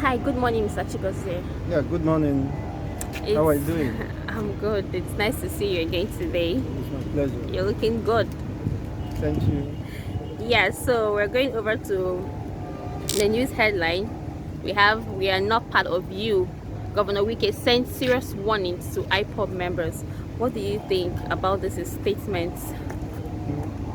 Hi, good morning, Mr. Chigose. Yeah, good morning. How are you doing? I'm good. It's nice to see you again today. It's my pleasure. You're looking good. Thank you. Yeah, so we're going over to the news headline. We are not part of you. Governor Wike sent serious warnings to IPOB members. What do you think about this statement?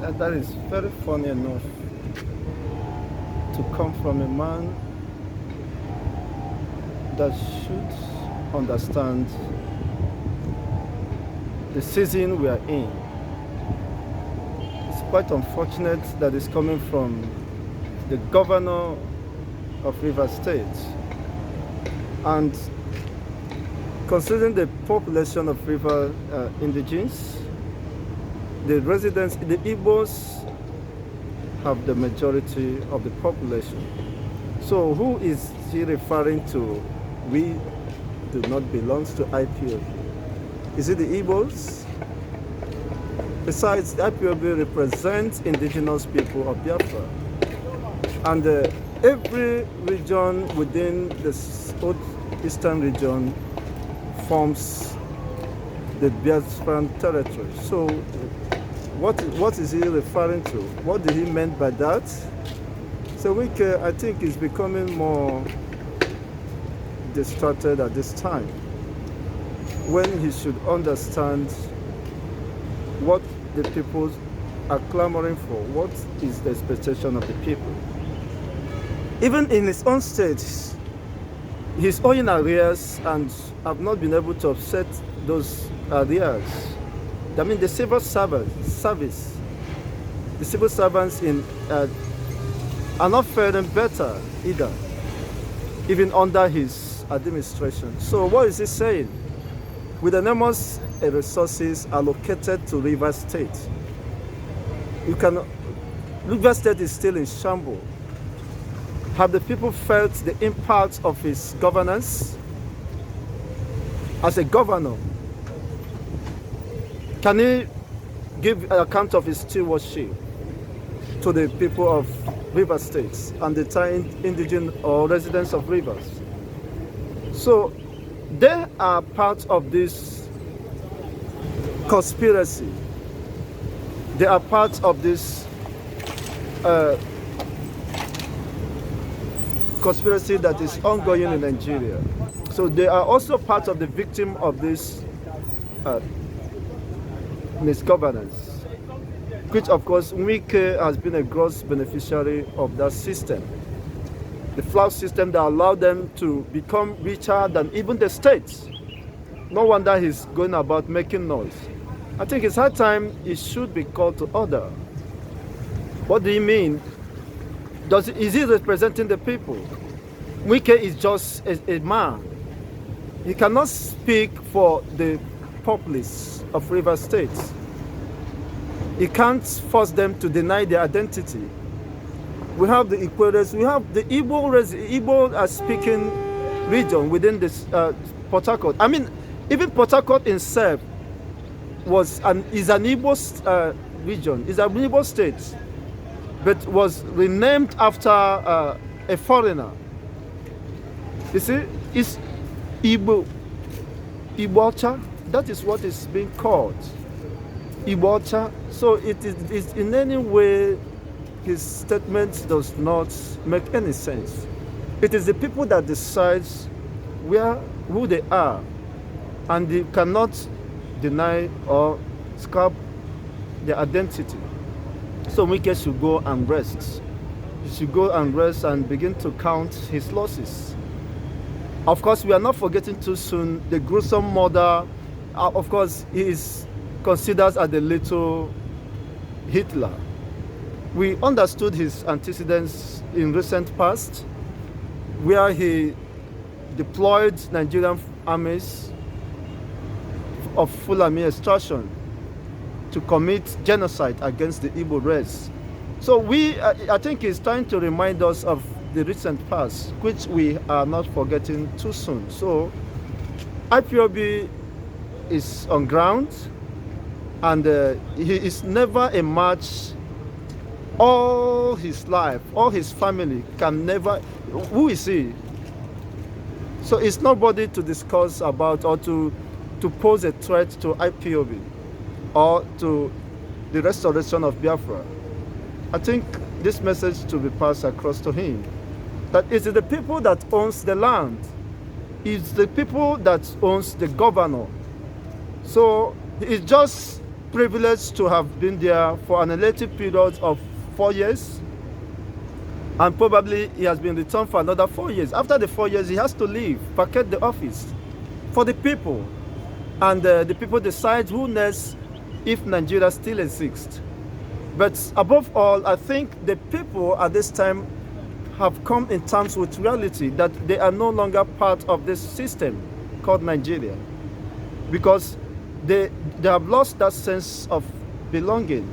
That is very funny enough to come from a man that should understand the season we are in. It's quite unfortunate that it's coming from the governor of Rivers State. And considering the population of River indigenes, the residents, the Igbos have the majority of the population. So who is he referring to? We do not belong to IPOB. Is it the Igbos? Besides, the IPOB represents indigenous people of Biafra. And every region within the southeastern region forms the Biafran territory. So what is he referring to? What did he mean by that? So Wike, I think, is becoming more distracted at this time, when he should understand what the people are clamoring for, what is the expectation of the people. Even in his own state, he's owing arrears and have not been able to offset those arrears. I mean, the civil service, the civil servants are not faring better either, even under his administration. So what is he saying? With enormous resources allocated to Rivers State, Rivers State is still in shambles. Have the people felt the impact of his governance? As a governor, can he give an account of his stewardship to the people of Rivers State and the entire indigenous or residents of Rivers? So they are part of this conspiracy. They are part of this conspiracy that is ongoing in Nigeria. So they are also part of the victim of this misgovernance, which of course Wike has been a gross beneficiary of that system. The flawed system that allowed them to become richer than even the states. No wonder he's going about making noise. I think it's high time he should be called to order. What do you mean? Is he representing the people? Wike is just a man. He cannot speak for the populace of Rivers State. He can't force them to deny their identity. We have the Equators, we have the Igbo speaking region within this Port Harcourt. I mean, even Port Harcourt itself is an Igbo region, is an Igbo state, but was renamed after a foreigner. You see, it's Igbocha. That is what is being called, Igbocha. So it is in any way, his statement does not make any sense. It is the people that decide who they are, and they cannot deny or scrap their identity. So Wike should go and rest. He should go and rest and begin to count his losses. Of course, we are not forgetting too soon the gruesome murder. Of course, he is considered as the little Hitler. We understood his antecedents in recent past, where he deployed Nigerian armies of Fulani extraction to commit genocide against the Igbo race. So I think he's trying to remind us of the recent past, which we are not forgetting too soon. So IPOB is on ground, and he is never a match. All his life, all his family can never. Who is he? So it's nobody to discuss about or to pose a threat to IPOB or to the restoration of Biafra. I think this message to be passed across to him, that it is the people that owns the land. It's the people that owns the governor. So it's just privileged to have been there for an elective period of 4 years, and probably he has been returned for another 4 years. After the 4 years, he has to leave, vacate the office for the people, and the people decide who next if Nigeria still exists. But above all, I think the people at this time have come in terms with reality that they are no longer part of this system called Nigeria, because they have lost that sense of belonging.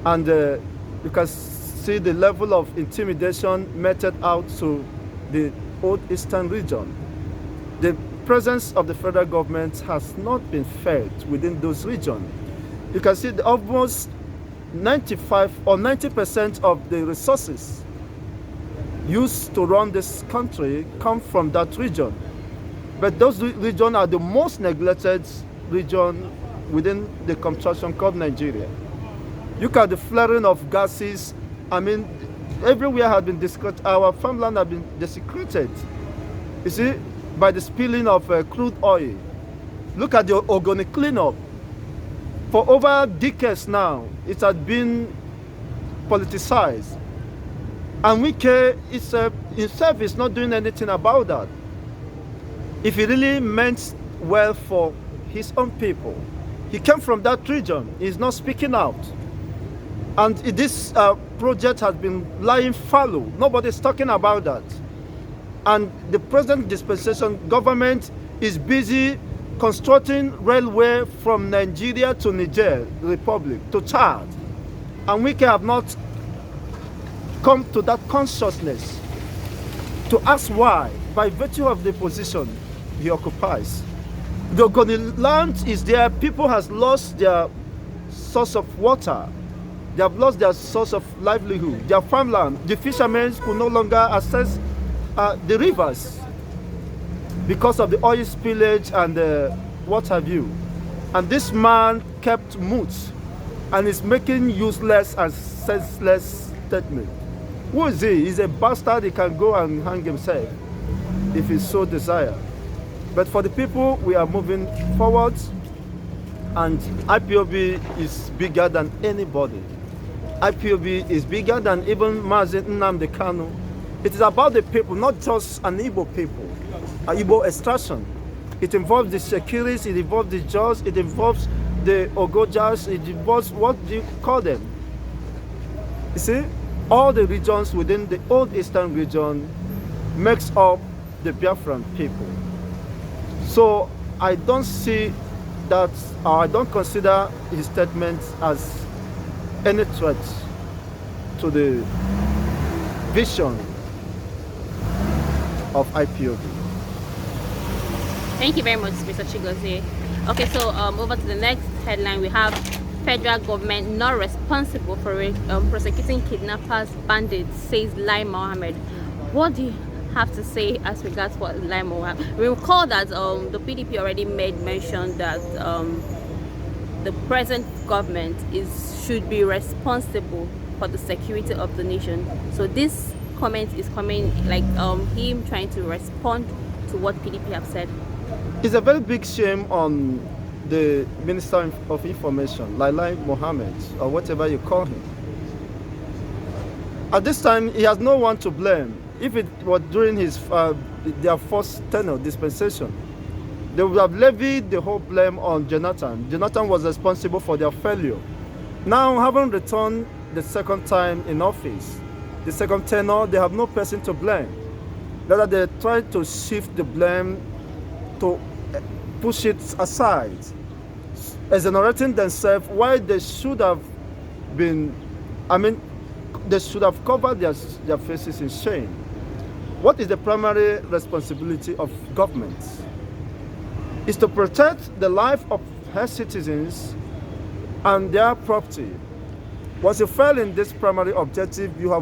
And you can see the level of intimidation meted out to the old eastern region. The presence of the federal government has not been felt within those regions. You can see almost 95 or 90% of the resources used to run this country come from that region. But those regions are the most neglected region within the construction called Nigeria. Look at the flaring of gases. I mean, everywhere has been desecrated. Our farmland has been desecrated. You see, by the spilling of crude oil. Look at the organic cleanup. For over decades now, it has been politicized. And Wike himself is not doing anything about that. If he really meant well for his own people, he came from that region, he's not speaking out. And this project has been lying fallow. Nobody's talking about that. And the present dispensation government is busy constructing railway from Nigeria to Niger Republic, to Chad. And we have not come to that consciousness to ask why, by virtue of the position he occupies. The Ogoni land is there, people has lost their source of water. They have lost their source of livelihood, their farmland. The fishermen could no longer access the rivers because of the oil spillage and what have you. And this man kept mute and is making useless and senseless statements. Who is he? He's a bastard. He can go and hang himself if he so desire. But for the people, we are moving forward, and IPOB is bigger than anybody. IPOB is bigger than even Mazi Nnamdi Kanu. It is about the people, not just an Igbo people, an Igbo extraction. It involves the Shekiris, it involves the Jaws, it involves the Ogojas, it involves, what do you call them? You see, all the regions within the old eastern region makes up the Biafran people. So I don't see that, or I don't consider his statement as any threat to the vision of IPOB. Thank you very much, Mr. Chigozie. Okay, so over to the next headline. We have federal government not responsible for prosecuting kidnappers, bandits, says Lai Mohammed. What do you have to say as regards what Lai Mohammed? We recall that the PDP already made mention that the present government should be responsible for the security of the nation. So this comment is coming like him trying to respond to what PDP have said. It's a very big shame on the Minister of Information, Lai Mohammed, or whatever you call him. At this time, he has no one to blame. If it was during his their first tenure dispensation, they would have levied the whole blame on Jonathan. Jonathan was responsible for their failure. Now, having returned the second time in office, the second tenure, they have no person to blame. Rather, they try to shift the blame, to push it aside, exonerating themselves why they should have been, they should have covered their faces in shame. What is the primary responsibility of governments? Is to protect the life of her citizens and their property. Once you fail in this primary objective, you have